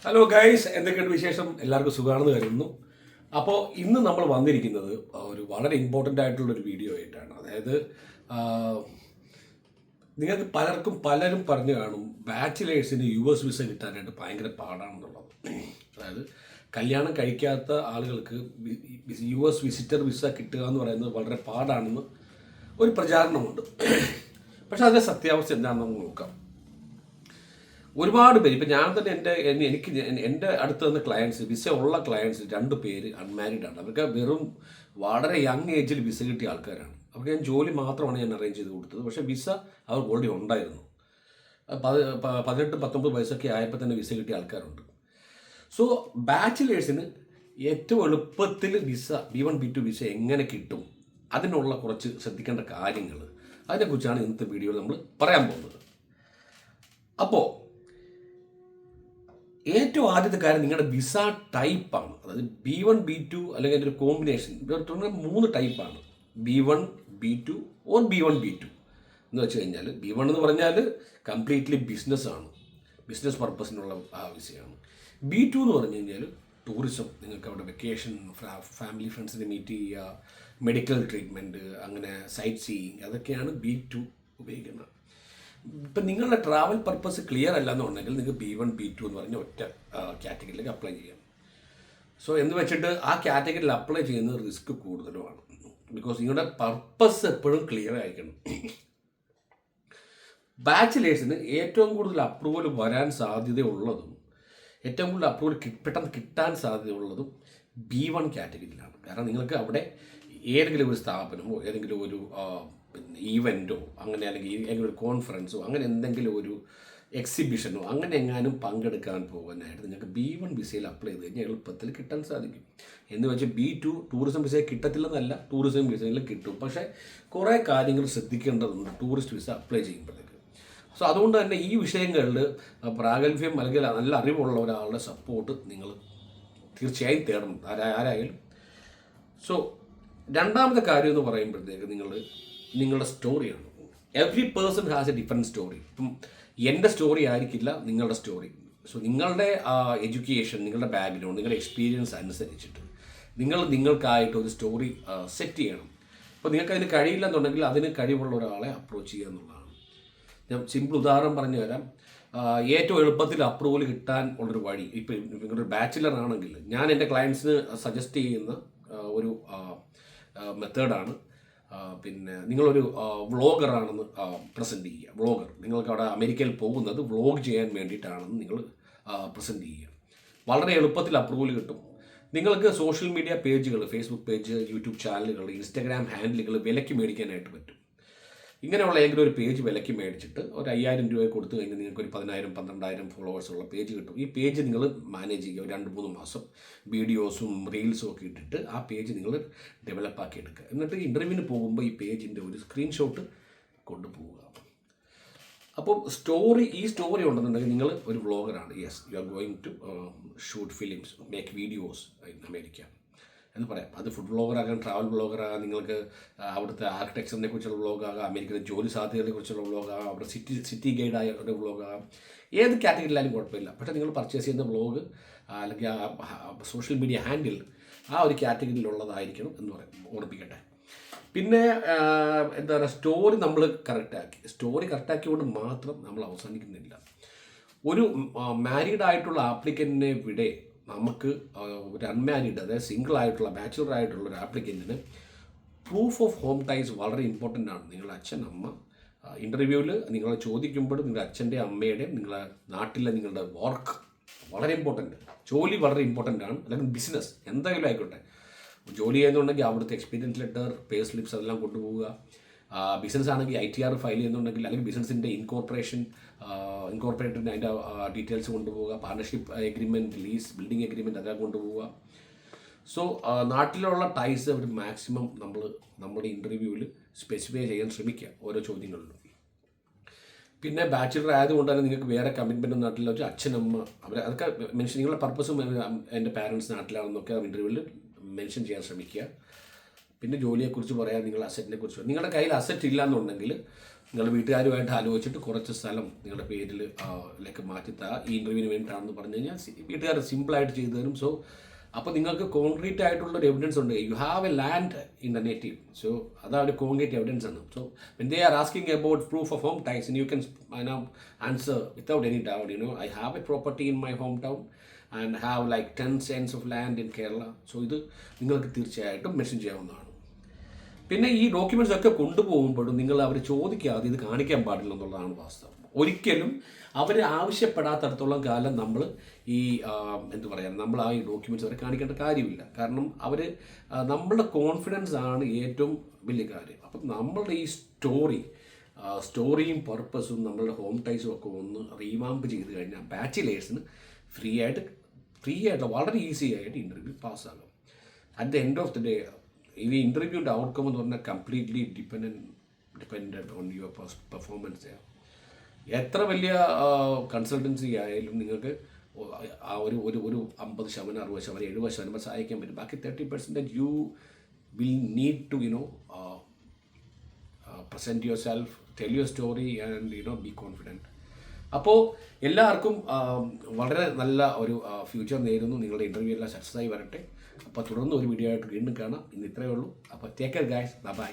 Hello guys, എന്തൊക്കെയുണ്ട് വിശേഷം? എല്ലാവർക്കും സുഖമാണെന്ന് കരുതുന്നു. അപ്പോൾ ഇന്ന് നമ്മൾ വന്നിരിക്കുന്നത് ഒരു വളരെ ഇമ്പോർട്ടൻ്റ് ആയിട്ടുള്ളൊരു വീഡിയോ ആയിട്ടാണ്. അതായത് നിങ്ങൾക്ക് പലരും പറഞ്ഞു കാണും ബാച്ചിലേഴ്സിന് US വിസ കിട്ടാനായിട്ട് ഭയങ്കര പാടാണെന്നുള്ളത്. അതായത് കല്യാണം കഴിക്കാത്ത ആളുകൾക്ക് US വിസിറ്റർ വിസ കിട്ടുക എന്ന് പറയുന്നത് വളരെ പാടാണെന്ന് ഒരു പ്രചാരണമുണ്ട്. പക്ഷെ അതിൻ്റെ സത്യാവസ്ഥ എന്താണെന്ന് നമുക്ക് നോക്കാം. ഒരുപാട് പേര് ഇപ്പം ഞാൻ തന്നെ എൻ്റെ അടുത്ത് വന്ന ക്ലയൻസ്, വിസ ഉള്ള ക്ലയൻസ് 2 പേര് അൺമാരീഡ് ആണ്. അവർക്ക് വെറും വളരെ യങ് ഏജിൽ വിസ കിട്ടിയ ആൾക്കാരാണ്. അവർക്ക് ഞാൻ ജോലി മാത്രമാണ് ഞാൻ അറേഞ്ച് ചെയ്ത് കൊടുത്തത്. പക്ഷേ വിസ അവർക്ക് ഓൾറെഡി ഉണ്ടായിരുന്നു. 18-19 വയസ്സൊക്കെ ആയപ്പോൾ തന്നെ വിസ കിട്ടിയ ആൾക്കാരുണ്ട്. സോ ബാച്ചിലേഴ്സിന് ഏറ്റവും എളുപ്പത്തിൽ വിസ B1 B2 വിസ എങ്ങനെ കിട്ടും, അതിനുള്ള കുറച്ച് ശ്രദ്ധിക്കേണ്ട കാര്യങ്ങൾ, അതിനെക്കുറിച്ചാണ് ഇന്നത്തെ വീഡിയോയിൽ നമ്മൾ പറയാൻ പോകുന്നത്. അപ്പോൾ ഏറ്റവും ആദ്യത്തെ കാര്യം നിങ്ങളുടെ വിസ ടൈപ്പാണ്. അതായത് B1 B2 അല്ലെങ്കിൽ അതിൻ്റെ ഒരു കോമ്പിനേഷൻ. 3 ടൈപ്പാണ്: B1 B2 or B1 B2 എന്ന് വെച്ച് കഴിഞ്ഞാൽ. B1 എന്ന് പറഞ്ഞാൽ കംപ്ലീറ്റ്ലി ബിസിനസ്സാണ്, ബിസിനസ് പർപ്പസിനുള്ള വിസയാണ്. B2 എന്ന് പറഞ്ഞു കഴിഞ്ഞാൽ ടൂറിസം, നിങ്ങൾക്ക് അവിടെ വെക്കേഷൻ, ഫാമിലി ഫ്രണ്ട്സിനെ മീറ്റ് ചെയ്യുക, മെഡിക്കൽ ട്രീറ്റ്മെൻറ്റ്, അങ്ങനെ സൈറ്റ് സീയിങ്, അതൊക്കെയാണ് B2 ഉപയോഗിക്കുന്നത്. ഇപ്പം നിങ്ങളുടെ ട്രാവൽ പർപ്പസ് ക്ലിയർ അല്ല എന്നുണ്ടെങ്കിൽ നിങ്ങൾക്ക് B1 B2 എന്ന് പറഞ്ഞ ഒറ്റ കാറ്റഗറിയിലേക്ക് അപ്ലൈ ചെയ്യാം. സോ എന്ന് വെച്ചിട്ട് ആ കാറ്റഗറിയിൽ അപ്ലൈ ചെയ്യുന്നത് റിസ്ക് കൂടുതലുമാണ്. ബിക്കോസ് നിങ്ങളുടെ പർപ്പസ് എപ്പോഴും ക്ലിയർ ആയിരിക്കണം. ബാച്ചിലേഴ്സിന് ഏറ്റവും കൂടുതൽ അപ്രൂവൽ വരാൻ സാധ്യതയുള്ളതും ഏറ്റവും കൂടുതൽ അപ്രൂവൽ പെട്ടെന്ന് കിട്ടാൻ സാധ്യതയുള്ളതും B1 കാറ്റഗറിയിലാണ്. കാരണം നിങ്ങൾക്ക് അവിടെ ഏതെങ്കിലും ഒരു സ്ഥാപനമോ ഏതെങ്കിലും ഒരു ഈവൻറ്റോ അങ്ങനെ അല്ലെങ്കിൽ ഏതെങ്കിലും ഒരു കോൺഫറൻസോ അങ്ങനെ എന്തെങ്കിലും ഒരു എക്സിബിഷനോ അങ്ങനെ എങ്ങാനും പങ്കെടുക്കാൻ പോകാനായിട്ട് നിങ്ങൾക്ക് B1 വിസയിൽ അപ്ലൈ ചെയ്ത് കഴിഞ്ഞാൽ എളുപ്പത്തിൽ കിട്ടാൻ സാധിക്കും. എന്ന് വെച്ചാൽ B2 ടൂറിസം വിസയിൽ കിട്ടത്തില്ലെന്നല്ല, ടൂറിസം വിസയിൽ കിട്ടും. പക്ഷേ കുറേ കാര്യങ്ങൾ ശ്രദ്ധിക്കേണ്ടതുണ്ട് ടൂറിസ്റ്റ് വിസ അപ്ലൈ ചെയ്യുമ്പോഴത്തേക്ക്. സോ അതുകൊണ്ട് തന്നെ ഈ വിഷയങ്ങളിൽ പ്രാഗൽഭ്യം അല്ലെങ്കിൽ നല്ല അറിവുള്ള ഒരാളുടെ സപ്പോർട്ട് നിങ്ങൾ തീർച്ചയായും തേടണം, ആരായാലും. സോ രണ്ടാമത്തെ കാര്യം എന്ന് പറയുമ്പോഴത്തേക്ക് നിങ്ങളുടെ സ്റ്റോറിയാണ്. Every person has a different story. ഇപ്പം എൻ്റെ സ്റ്റോറി ആയിരിക്കില്ല നിങ്ങളുടെ സ്റ്റോറി. സോ നിങ്ങളുടെ എഡ്യൂക്കേഷൻ, നിങ്ങളുടെ ബാക്ക്ഗ്രൗണ്ട്, നിങ്ങളുടെ എക്സ്പീരിയൻസ് അനുസരിച്ചിട്ട് നിങ്ങൾക്കായിട്ട് ഒരു സ്റ്റോറി സെറ്റ് ചെയ്യണം. അപ്പോൾ നിങ്ങൾക്ക് അതിന് കഴിയില്ലെന്നുണ്ടെങ്കിൽ അതിന് കഴിവുള്ള ഒരാളെ അപ്രോച്ച് ചെയ്യുക എന്നുള്ളതാണ്. ഞാൻ സിമ്പിൾ ഉദാഹരണം പറഞ്ഞു തരാം. ഏറ്റവും എളുപ്പത്തിൽ അപ്രൂവൽ കിട്ടാൻ ഉള്ളൊരു വഴി, ഇപ്പം നിങ്ങളൊരു ബാച്ചിലർ ആണെങ്കിൽ ഞാൻ എൻ്റെ ക്ലയൻസിന് സജസ്റ്റ് ചെയ്യുന്ന ഒരു മെത്തേഡാണ്, പിന്നെ നിങ്ങളൊരു വ്ളോഗറാണെന്ന് പ്രസൻറ്റ് ചെയ്യുക. വ്ളോഗർ, നിങ്ങൾക്ക് അവിടെ അമേരിക്കയിൽ പോകുന്നത് വ്ളോഗ് ചെയ്യാൻ വേണ്ടിയിട്ടാണെന്ന് നിങ്ങൾ പ്രസൻറ്റ് ചെയ്യുക. വളരെ എളുപ്പത്തിൽ അപ്രൂവൽ കിട്ടും. നിങ്ങൾക്ക് സോഷ്യൽ മീഡിയ പേജുകൾ, ഫേസ്ബുക്ക് പേജ്, യൂട്യൂബ് ചാനലുകൾ, ഇൻസ്റ്റാഗ്രാം ഹാൻഡിലുകൾ വിലയ്ക്ക് മേടിക്കാനായിട്ട് പറ്റും. ഇങ്ങനെയുള്ള ഏതെങ്കിലും ഒരു പേജ് വിലയ്ക്ക് മേടിച്ചിട്ട് ഒരു 5000 രൂപ കൊടുത്തു കഴിഞ്ഞാൽ നിങ്ങൾക്ക് ഒരു 10,000-12,000 ഫോളോവേഴ്സുള്ള പേജ് കിട്ടും. ഈ പേജ് നിങ്ങൾ മാനേജ് ചെയ്യുക. 2-3 മാസം വീഡിയോസും റീൽസും ഒക്കെ ഇട്ടിട്ട് ആ പേജ് നിങ്ങൾ ഡെവലപ്പ് ആക്കി എടുക്കുക. എന്നിട്ട് ഇൻ്റർവ്യൂവിന് പോകുമ്പോൾ ഈ പേജിൻ്റെ ഒരു സ്ക്രീൻഷോട്ട് കൊണ്ടുപോവുക. അപ്പോൾ ഈ സ്റ്റോറി ഉണ്ടെന്നുണ്ടെങ്കിൽ നിങ്ങൾ ഒരു വ്ളോഗറാണ്. Yes, you are going to shoot films, make videos in America എന്ന് പറയാം. അത് ഫുഡ് വ്ളോഗറാകാം, ട്രാവൽ വ്ളോഗറാകാം, നിങ്ങൾക്ക് അവിടുത്തെ ആർക്കിടെക്ചറിനെ കുറിച്ചുള്ള വ്ളോഗാകാം, അമേരിക്കയിലെ ജോലി സാധ്യതകളെ കുറിച്ചുള്ള വ്ളോഗാകാം, അവിടെ സിറ്റി ഗൈഡായ ഒരു വ്ളോഗാകാം, ഏത് കാറ്റഗറിയിലായാലും കുഴപ്പമില്ല. പക്ഷേ നിങ്ങൾ പർച്ചേസ് ചെയ്യുന്ന വ്ളോഗ് അല്ലെങ്കിൽ സോഷ്യൽ മീഡിയ ഹാൻഡിൽ ആ ഒരു കാറ്റഗറിയിലുള്ളതായിരിക്കണം എന്ന് ഓർപ്പിക്കട്ടെ. പിന്നെ എന്താ പറയുക, സ്റ്റോറി നമ്മൾ കറക്റ്റാക്കിക്കൊണ്ട് മാത്രം നമ്മൾ അവസാനിക്കുന്നില്ല. ഒരു മാരീഡ് ആയിട്ടുള്ള ആപ്ലിക്കൻറ്റിനെ വിടെ നമുക്ക് ഒരു അൺമാരീഡ്, അതായത് സിംഗിൾ ആയിട്ടുള്ള ബാച്ചുലർ ആയിട്ടുള്ള ഒരു ആപ്ലിക്കൻറ്റിന് പ്രൂഫ് ഓഫ് ഹോം ടൈസ് വളരെ ഇമ്പോർട്ടൻ്റ് ആണ്. നിങ്ങളുടെ അച്ഛൻ, അമ്മ ഇൻ്റർവ്യൂവിൽ നിങ്ങളെ ചോദിക്കുമ്പോഴും നിങ്ങളുടെ അച്ഛൻ്റെയും അമ്മയുടെയും നിങ്ങളുടെ നാട്ടിലെ നിങ്ങളുടെ വർക്ക് വളരെ ഇമ്പോർട്ടൻ്റ്, ജോലി വളരെ ഇമ്പോർട്ടൻ്റ് ആണ്. അല്ലെങ്കിൽ ബിസിനസ് എന്തെങ്കിലും ആയിക്കോട്ടെ, ജോലി ചെയ്യുന്നുണ്ടെങ്കിൽ അവിടുത്തെ എക്സ്പീരിയൻസ് ലെറ്റർ, പേ സ്ലിപ്സ് അതെല്ലാം കൊണ്ടുപോവുക. ബിസിനസ് ആണെങ്കിൽ ITR ഫയൽ ചെയ്യുന്നുണ്ടെങ്കിൽ അല്ലെങ്കിൽ ബിസിനസ്സിൻ്റെ ഇൻകോർപ്പറേറ്ററിൻ്റെ അതിൻ്റെ ഡീറ്റെയിൽസ് കൊണ്ടുപോവുക. Partnership agreement, lease, building agreement അതെല്ലാം കൊണ്ടുപോവുക. സോ നാട്ടിലുള്ള ടൈസ് ഒരു മാക്സിമം നമ്മുടെ ഇൻ്റർവ്യൂവിൽ സ്പെസിഫൈ ചെയ്യാൻ ശ്രമിക്കുക ഓരോ ചോദ്യങ്ങളിലും. പിന്നെ ബാച്ചിലർ ആയതുകൊണ്ട് തന്നെ നിങ്ങൾക്ക് വേറെ കമ്മിറ്റ്മെൻറ്റ് നാട്ടിൽ വെച്ച് അച്ഛനമ്മ അതൊക്കെ മെൻഷൻ, നിങ്ങളുടെ പർപ്പസും എൻ്റെ പാരൻസ് നാട്ടിലാണെന്നൊക്കെ ഇൻ്റർവ്യൂവിൽ മെൻഷൻ ചെയ്യാൻ ശ്രമിക്കുക. പിന്നെ ജോലിയെക്കുറിച്ച് പറയാം, നിങ്ങളുടെ അസറ്റിനെ കുറിച്ച്. നിങ്ങളുടെ കയ്യിൽ അസറ്റ് ഇല്ല എന്നുണ്ടെങ്കിൽ നിങ്ങളുടെ വീട്ടുകാരുമായിട്ട് ആലോചിച്ചിട്ട് കുറച്ച് സ്ഥലം നിങ്ങളുടെ പേരിൽ ലേക്ക് മാറ്റിത്താ ഈ ഇൻ്റർവ്യൂവിന് വേണ്ടിയിട്ടാണെന്ന് പറഞ്ഞു കഴിഞ്ഞാൽ വീട്ടുകാർ സിമ്പിളായിട്ട് ചെയ്തു തരും. സോ അപ്പോൾ നിങ്ങൾക്ക് കോൺക്രീറ്റ് ആയിട്ടുള്ള ഒരു എവിഡൻസ് ഉണ്ട്. You have A land in the native. So അതാണ് ഒരു കോൺക്രീറ്റ് എവിഡൻസ് ആണ്. So when they are asking about proof of home tax you can answer without any doubt, I have A property in my home town and have like 10 cents of land in Kerala. So ഇത് നിങ്ങൾക്ക് തീർച്ചയായിട്ടും mention ചെയ്യാവുന്നതാണ്. പിന്നെ ഈ documents ഒക്കെ കൊണ്ടുപോകുമ്പോഴും നിങ്ങൾ അവർ ചോദിക്കാതെ ഇത് കാണിക്കാൻ പാടില്ല എന്നുള്ളതാണ് വാസ്തവം. ഒരിക്കലും അവർ ആവശ്യപ്പെടാത്തടത്തോളം കാലം നമ്മൾ ഈ നമ്മൾ ആ ഈ ഡോക്യുമെൻറ്റ്സ് അവരെ കാണിക്കേണ്ട കാര്യമില്ല. കാരണം അവർ നമ്മളുടെ കോൺഫിഡൻസ് ആണ് ഏറ്റവും വലിയ കാര്യം. അപ്പം നമ്മളുടെ ഈ സ്റ്റോറിയും പർപ്പസും നമ്മളുടെ ഹോം ടൈസും ഒക്കെ ഒന്ന് റീവാമ്പ് ചെയ്ത് കഴിഞ്ഞാൽ ബാച്ചിലേഴ്സിന് ഫ്രീ ആയിട്ട് വളരെ ഈസി ആയിട്ട് ഇൻ്റർവ്യൂ പാസ്സാകും. At the end of the day ഈ ഇൻ്റർവ്യൂവിൻ്റെ ഔട്ട്കം എന്ന് പറഞ്ഞാൽ completely dependent on your performance. എത്ര വലിയ കൺസൾട്ടൻസി ആയാലും നിങ്ങൾക്ക് ആ ഒരു 50%, 60%, 70% സഹായിക്കാൻ പറ്റും. ബാക്കി 30% you will need to present yourself, tell your story and be confident. അപ്പോൾ എല്ലാവർക്കും വളരെ നല്ല ഒരു ഫ്യൂച്ചർ നേരുന്നു. നിങ്ങളുടെ ഇൻ്റർവ്യൂ എല്ലാം സക്സസ് ആയി വരട്ടെ. അപ്പോൾ തുടർന്ന് ഒരു വീഡിയോ ആയിട്ട് വീണ്ടും കാണാം. ഇന്ന് ഇത്രയേ ഉള്ളൂ. അപ്പോൾ ടേക്ക് കെയർ ഗൈസ്, ബൈ.